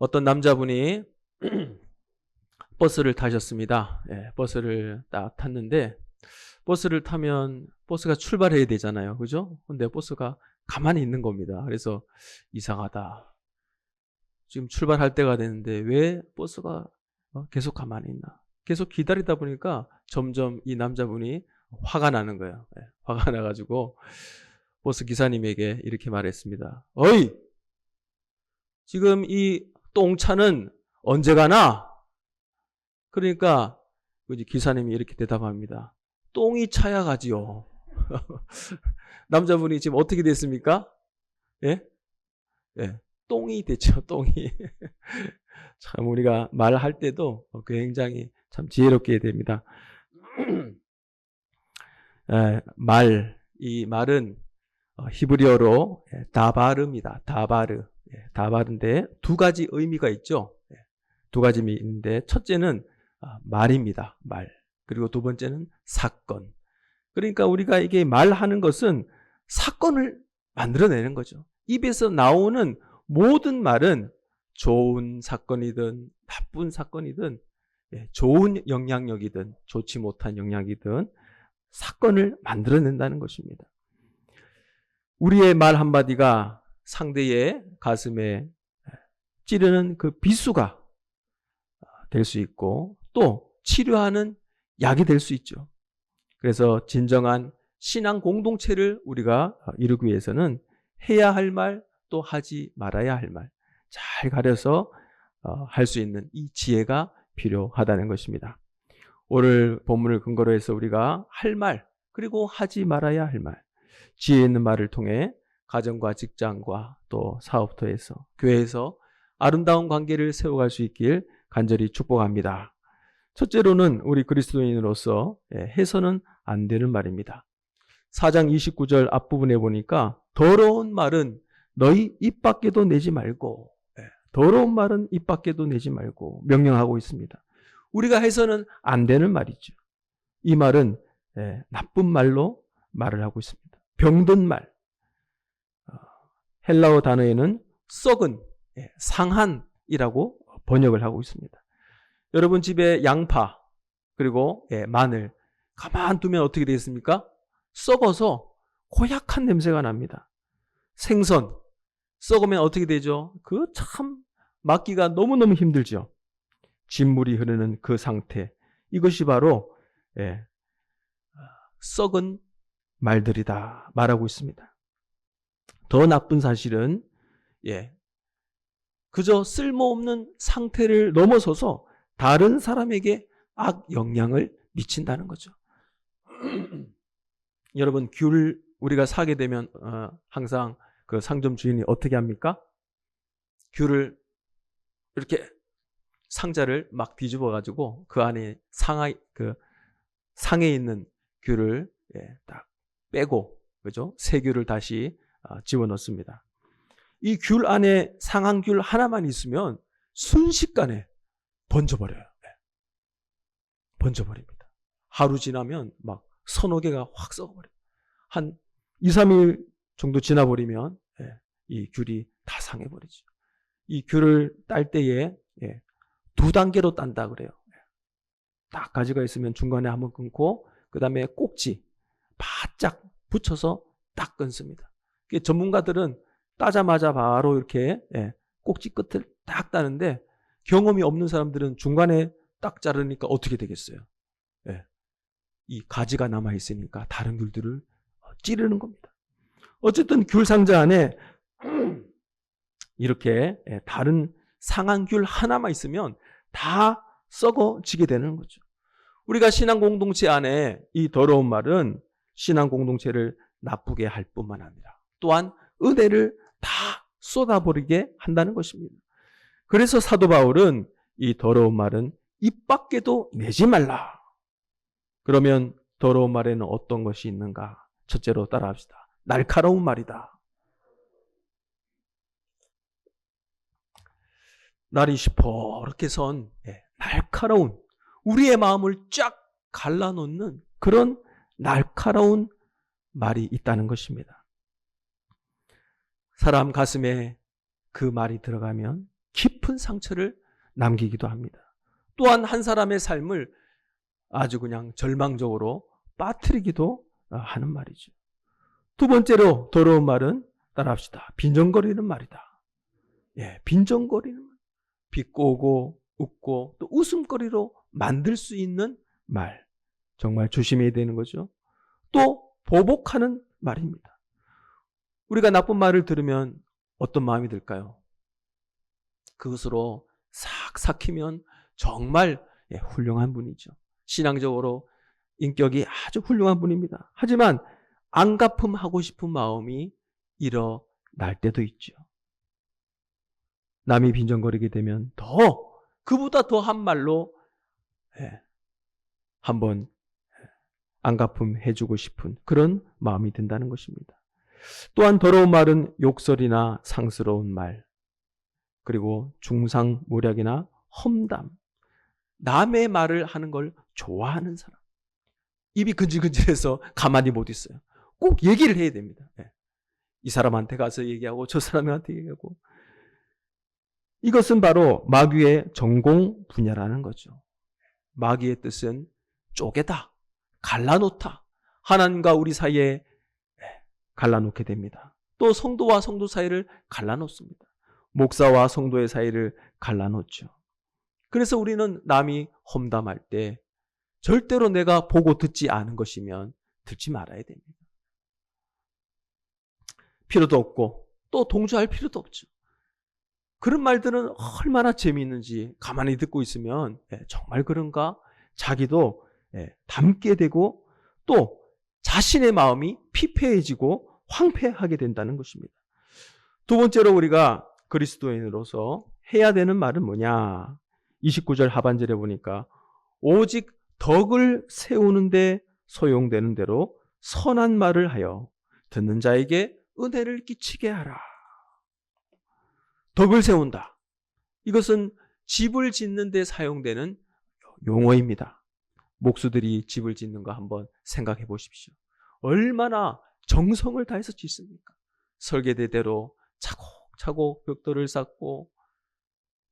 어떤 남자분이 버스를 타셨습니다. 버스를 딱 탔는데 버스를 타면 버스가 출발해야 되잖아요. 그죠? 근데 버스가 가만히 있는 겁니다. 그래서 이상하다. 지금 출발할 때가 됐는데 왜 버스가 계속 가만히 있나? 계속 기다리다 보니까 점점 이 남자분이 화가 나는 거예요. 화가 나가지고 버스 기사님에게 이렇게 말했습니다. 어이! 지금 이 똥차는 언제 가나? 그러니까 기사님이 이렇게 대답합니다. 똥이 차야 가지요. 남자분이 지금 어떻게 됐습니까? 예? 예. 똥이 됐죠, 똥이. 참, 우리가 말할 때도 굉장히 참 지혜롭게 됩니다. 이 말은 히브리어로 다바르입니다. 다바르. 다바르인데 두 가지 의미가 있죠. 두 가지 의미인데 첫째는 말입니다. 말. 그리고 두 번째는 사건. 그러니까 우리가 이게 말하는 것은 사건을 만들어내는 거죠. 입에서 나오는 모든 말은 좋은 사건이든 나쁜 사건이든 좋은 영향력이든 좋지 못한 영향이든 사건을 만들어낸다는 것입니다. 우리의 말 한마디가 상대의 가슴에 찌르는 그 비수가 될 수 있고 또 치료하는 약이 될 수 있죠. 그래서 진정한 신앙 공동체를 우리가 이루기 위해서는 해야 할 말 또 하지 말아야 할 말 잘 가려서 할 수 있는 이 지혜가 필요하다는 것입니다. 오늘 본문을 근거로 해서 우리가 할 말 그리고 하지 말아야 할 말 지혜 있는 말을 통해 가정과 직장과 또 사업터에서 교회에서 아름다운 관계를 세워갈 수 있길 간절히 축복합니다. 첫째로는 우리 그리스도인으로서 해서는 안 되는 말입니다. 4장 29절 앞부분에 보니까 더러운 말은 너희 입 밖에도 내지 말고 더러운 말은 입 밖에도 내지 말고 명령하고 있습니다. 우리가 해서는 안 되는 말이죠. 이 말은 나쁜 말로 말을 하고 있습니다. 병든 말. 헬라어 단어에는 썩은, 상한이라고 번역을 하고 있습니다. 여러분 집에 양파 그리고 마늘 가만 두면 어떻게 되겠습니까? 썩어서 고약한 냄새가 납니다. 생선 썩으면 어떻게 되죠? 그 참 맡기가 너무너무 힘들죠. 진물이 흐르는 그 상태 이것이 바로 썩은 말들이다 말하고 있습니다. 더 나쁜 사실은 그저 쓸모없는 상태를 넘어서서 다른 사람에게 악 영향을 미친다는 거죠. 여러분 귤 우리가 사게 되면 항상 그 상점 주인이 어떻게 합니까? 귤을 이렇게 상자를 막 뒤집어 가지고 그 안에 상에 있는 귤을 딱 빼고 그죠? 새 귤을 다시 집어넣습니다. 이 귤 안에 상한 귤 하나만 있으면 순식간에 번져버려요. 번져버립니다. 하루 지나면 막 서너 개가 확 썩어버려요. 한 2, 3일 정도 지나버리면 이 귤이 다 상해버리죠. 이 귤을 딸 때에 2단계로 딴다 그래요. 딱 가지가 있으면 중간에 한번 끊고 그 다음에 꼭지 바짝 붙여서 딱 끊습니다. 전문가들은 따자마자 바로 이렇게 꼭지 끝을 딱 따는데 경험이 없는 사람들은 중간에 딱 자르니까 어떻게 되겠어요? 이 가지가 남아있으니까 다른 귤들을 찌르는 겁니다. 어쨌든 귤 상자 안에 이렇게 다른 상한 귤 하나만 있으면 다 썩어지게 되는 거죠. 우리가 신앙 공동체 안에 이 더러운 말은 신앙 공동체를 나쁘게 할 뿐만 아니라 또한 은혜를 다 쏟아버리게 한다는 것입니다. 그래서 사도 바울은 이 더러운 말은 입 밖에도 내지 말라. 그러면 더러운 말에는 어떤 것이 있는가? 첫째로 따라합시다. 날카로운 말이다. 날이 시퍼렇게 선 날카로운 우리의 마음을 쫙 갈라놓는 그런 날카로운 말이 있다는 것입니다. 사람 가슴에 그 말이 들어가면 깊은 상처를 남기기도 합니다. 또한 한 사람의 삶을 아주 그냥 절망적으로 빠뜨리기도 하는 말이죠. 두 번째로 더러운 말은 따라합시다. 빈정거리는 말이다. 예, 빈정거리는 말. 비꼬고 웃고 또 웃음거리로 만들 수 있는 말. 정말 조심해야 되는 거죠. 또 보복하는 말입니다. 우리가 나쁜 말을 들으면 어떤 마음이 들까요? 그것으로 싹 삭히면 정말 훌륭한 분이죠. 신앙적으로 인격이 아주 훌륭한 분입니다. 하지만 안갚음하고 싶은 마음이 일어날 때도 있죠. 남이 빈정거리게 되면 그보다 더한 말로 한번 안갚음해주고 싶은 그런 마음이 든다는 것입니다. 또한 더러운 말은 욕설이나 상스러운 말, 그리고 중상모략이나 험담, 남의 말을 하는 걸 좋아하는 사람. 입이 근질근질해서 가만히 못 있어요. 꼭 얘기를 해야 됩니다. 이 사람한테 가서 얘기하고 저 사람한테 얘기하고. 이것은 바로 마귀의 전공 분야라는 거죠. 마귀의 뜻은 쪼개다, 갈라놓다, 하나님과 우리 사이에 갈라놓게 됩니다. 또 성도와 성도 사이를 갈라놓습니다. 목사와 성도의 사이를 갈라놓죠. 그래서 우리는 남이 험담할 때 절대로 내가 보고 듣지 않은 것이면 듣지 말아야 됩니다. 필요도 없고 또 동조할 필요도 없죠. 그런 말들은 얼마나 재미있는지 가만히 듣고 있으면 정말 그런가 자기도 닮게 되고 또 자신의 마음이 피폐해지고 황폐하게 된다는 것입니다. 두 번째로 우리가 그리스도인으로서 해야 되는 말은 뭐냐? 29절 하반절에 보니까 오직 덕을 세우는데 소용되는 대로 선한 말을 하여 듣는 자에게 은혜를 끼치게 하라. 덕을 세운다. 이것은 집을 짓는 데 사용되는 용어입니다. 목수들이 집을 짓는 거 한번 생각해 보십시오. 얼마나 정성을 다해서 짓습니까? 설계대대로 차곡차곡 벽돌을 쌓고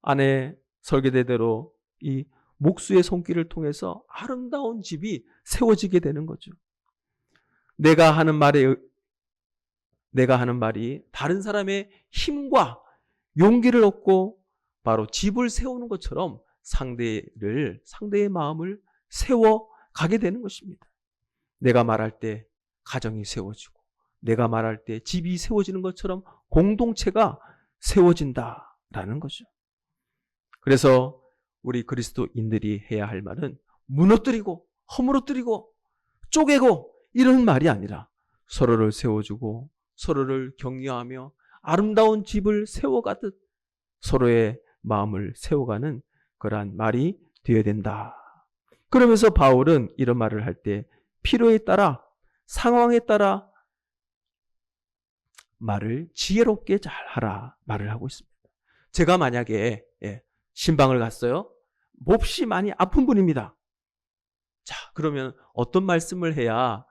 안에 설계대대로 이 목수의 손길을 통해서 아름다운 집이 세워지게 되는 거죠. 내가 하는 말이 다른 사람의 힘과 용기를 얻고 바로 집을 세우는 것처럼 상대의 마음을 세워가게 되는 것입니다. 내가 말할 때 가정이 세워지고 내가 말할 때 집이 세워지는 것처럼 공동체가 세워진다라는 거죠. 그래서 우리 그리스도인들이 해야 할 말은 무너뜨리고 허물어뜨리고 쪼개고 이런 말이 아니라 서로를 세워주고 서로를 격려하며 아름다운 집을 세워가듯 서로의 마음을 세워가는 그러한 말이 되어야 된다. 그러면서 바울은 이런 말을 할 때 필요에 따라 상황에 따라 말을 지혜롭게 잘 하라 말을 하고 있습니다. 제가 만약에 신방을 갔어요. 몹시 많이 아픈 분입니다. 자, 그러면 어떤 말씀을 해야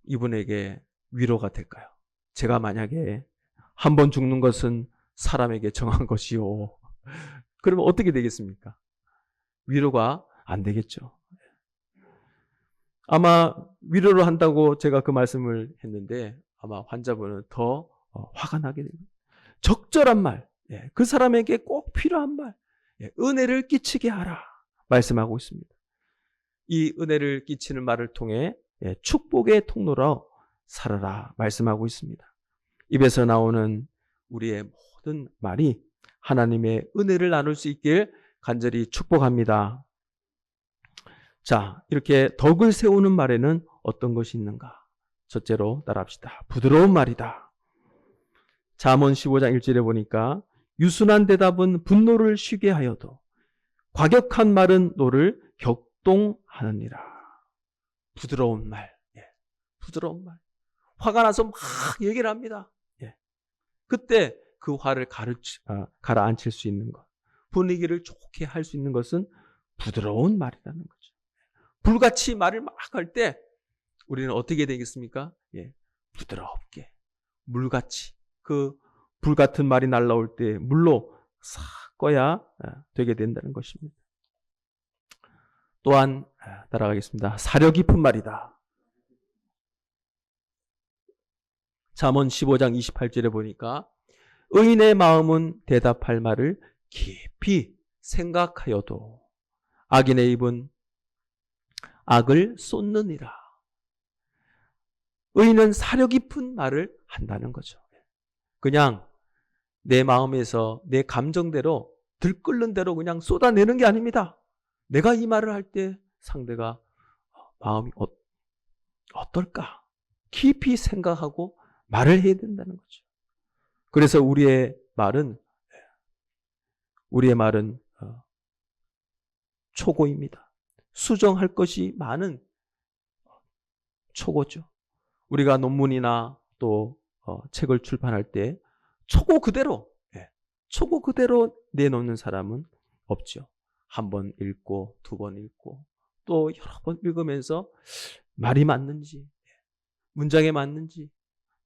이분에게 위로가 될까요? 제가 만약에 한 번 죽는 것은 사람에게 정한 것이요. 그러면 어떻게 되겠습니까? 위로가 안 되겠죠. 아마 위로를 한다고 제가 그 말씀을 했는데 아마 환자분은 더 화가 나게 됩니다. 적절한 말, 그 사람에게 꼭 필요한 말, 은혜를 끼치게 하라 말씀하고 있습니다. 이 은혜를 끼치는 말을 통해 축복의 통로로 살아라 말씀하고 있습니다. 입에서 나오는 우리의 모든 말이 하나님의 은혜를 나눌 수 있길 간절히 축복합니다. 자, 이렇게 덕을 세우는 말에는 어떤 것이 있는가? 첫째로 따라합시다. 부드러운 말이다. 잠언 15장 1절에 보니까 유순한 대답은 분노를 쉬게 하여도 과격한 말은 노를 격동하느니라. 부드러운 말. 부드러운 말. 화가 나서 막 얘기를 합니다. 그때 그 화를 가라앉힐 수 있는 것, 분위기를 좋게 할 수 있는 것은 부드러운 말이라는 거죠. 불같이 말을 막 할 때 우리는 어떻게 되겠습니까? 부드럽게, 물같이 그 불같은 말이 날라올 때 물로 싹 꺼야 되게 된다는 것입니다. 또한 따라가겠습니다. 사려 깊은 말이다. 잠언 15장 28절에 보니까 의인의 마음은 대답할 말을 깊이 생각하여도 악인의 입은 악을 쏟느니라. 의인은 사려 깊은 말을 한다는 거죠. 그냥 내 마음에서 내 감정대로 들끓는 대로 그냥 쏟아내는 게 아닙니다. 내가 이 말을 할 때 상대가 마음이 어떨까? 깊이 생각하고 말을 해야 된다는 거죠. 그래서 우리의 말은 초고입니다. 수정할 것이 많은 초고죠. 우리가 논문이나 또 책을 출판할 때 초고 그대로 내놓는 사람은 없죠. 한 번 읽고 두 번 읽고 또 여러 번 읽으면서 말이 맞는지, 문장에 맞는지,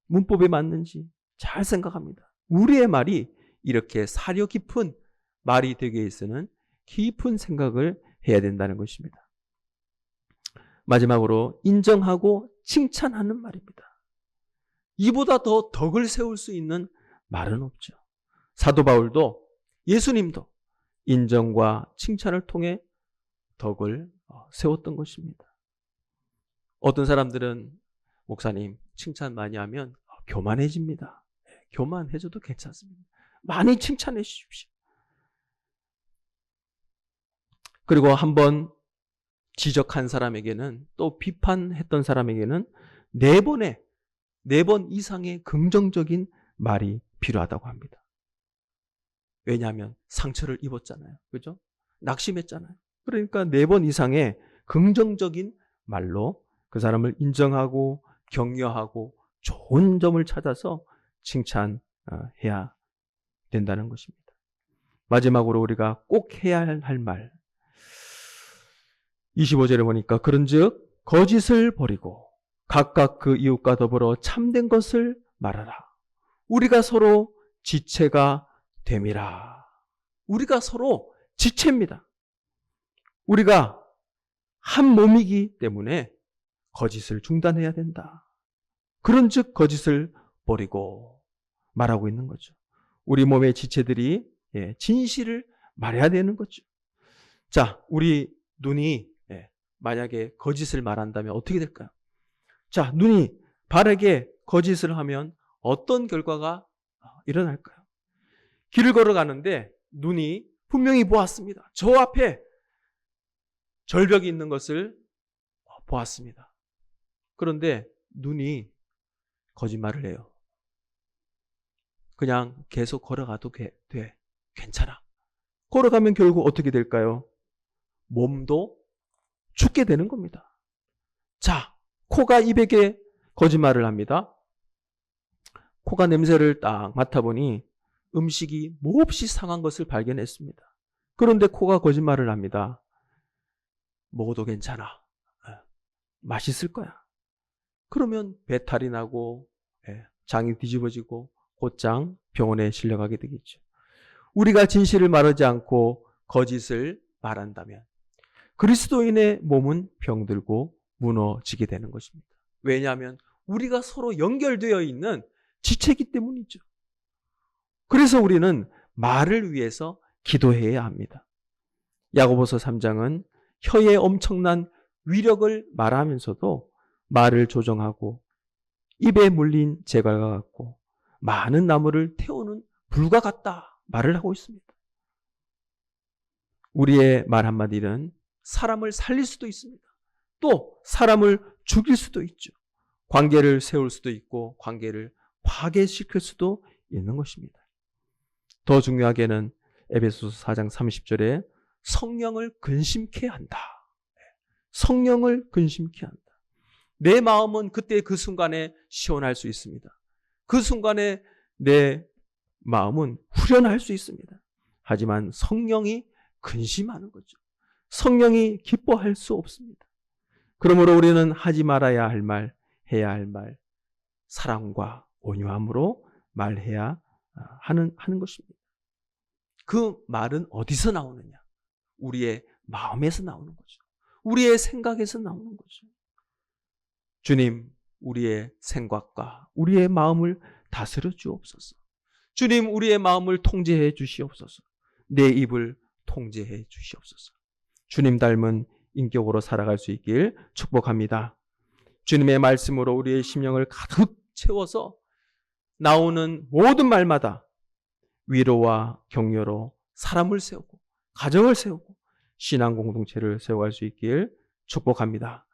문법에 맞는지 잘 생각합니다. 우리의 말이 이렇게 사려 깊은 말이 되기 위해서는 깊은 생각을 해야 된다는 것입니다. 마지막으로 인정하고 칭찬하는 말입니다. 이보다 더 덕을 세울 수 있는 말은 없죠. 사도 바울도 예수님도 인정과 칭찬을 통해 덕을 세웠던 것입니다. 어떤 사람들은 목사님 칭찬 많이 하면 교만해집니다. 교만해져도 괜찮습니다. 많이 칭찬해 주십시오. 그리고 한번 지적한 사람에게는 또 비판했던 사람에게는 4번 이상의 긍정적인 말이 필요하다고 합니다. 왜냐하면 상처를 입었잖아요. 그죠? 낙심했잖아요. 그러니까 4번 이상의 긍정적인 말로 그 사람을 인정하고 격려하고 좋은 점을 찾아서 칭찬해야 된다는 것입니다. 마지막으로 우리가 꼭 해야 할 말 25절에 보니까 그런즉 거짓을 버리고 각각 그 이웃과 더불어 참된 것을 말하라. 우리가 서로 지체가 됨이라. 우리가 서로 지체입니다. 우리가 한 몸이기 때문에 거짓을 중단해야 된다. 그런즉 거짓을 버리고 말하고 있는 거죠. 우리 몸의 지체들이 진실을 말해야 되는 거죠. 자, 우리 눈이 만약에 거짓을 말한다면 어떻게 될까요? 자, 눈이 바르게 거짓을 하면 어떤 결과가 일어날까요? 길을 걸어가는데 눈이 분명히 보았습니다. 저 앞에 절벽이 있는 것을 보았습니다. 그런데 눈이 거짓말을 해요. 그냥 계속 걸어가도 돼. 괜찮아. 걸어가면 결국 어떻게 될까요? 몸도 죽게 되는 겁니다. 자, 코가 입에게 거짓말을 합니다. 코가 냄새를 딱 맡아보니 음식이 몹시 상한 것을 발견했습니다. 그런데 코가 거짓말을 합니다. 먹어도 괜찮아. 맛있을 거야. 그러면 배탈이 나고 장이 뒤집어지고 곧장 병원에 실려가게 되겠죠. 우리가 진실을 말하지 않고 거짓을 말한다면 그리스도인의 몸은 병들고 무너지게 되는 것입니다. 왜냐하면 우리가 서로 연결되어 있는 지체이기 때문이죠. 그래서 우리는 말을 위해서 기도해야 합니다. 야고보서 3장은 혀의 엄청난 위력을 말하면서도 말을 조정하고 입에 물린 재갈과 같고 많은 나무를 태우는 불과 같다 말을 하고 있습니다. 우리의 말 한마디는 사람을 살릴 수도 있습니다. 또 사람을 죽일 수도 있죠. 관계를 세울 수도 있고 관계를 파괴시킬 수도 있는 것입니다. 더 중요하게는 에베소서 4장 30절에 성령을 근심케 한다. 성령을 근심케 한다. 내 마음은 그때 그 순간에 시원할 수 있습니다. 그 순간에 내 마음은 후련할 수 있습니다. 하지만 성령이 근심하는 거죠. 성령이 기뻐할 수 없습니다. 그러므로 우리는 하지 말아야 할 말, 해야 할 말, 사랑과 온유함으로 말해야 하는 것입니다. 그 말은 어디서 나오느냐? 우리의 마음에서 나오는 거죠. 우리의 생각에서 나오는 거죠. 주님, 우리의 생각과 우리의 마음을 다스려 주옵소서. 주님, 우리의 마음을 통제해 주시옵소서. 내 입을 통제해 주시옵소서. 주님 닮은 인격으로 살아갈 수 있길 축복합니다. 주님의 말씀으로 우리의 심령을 가득 채워서 나오는 모든 말마다 위로와 격려로 사람을 세우고 가정을 세우고 신앙 공동체를 세워갈 수 있길 축복합니다.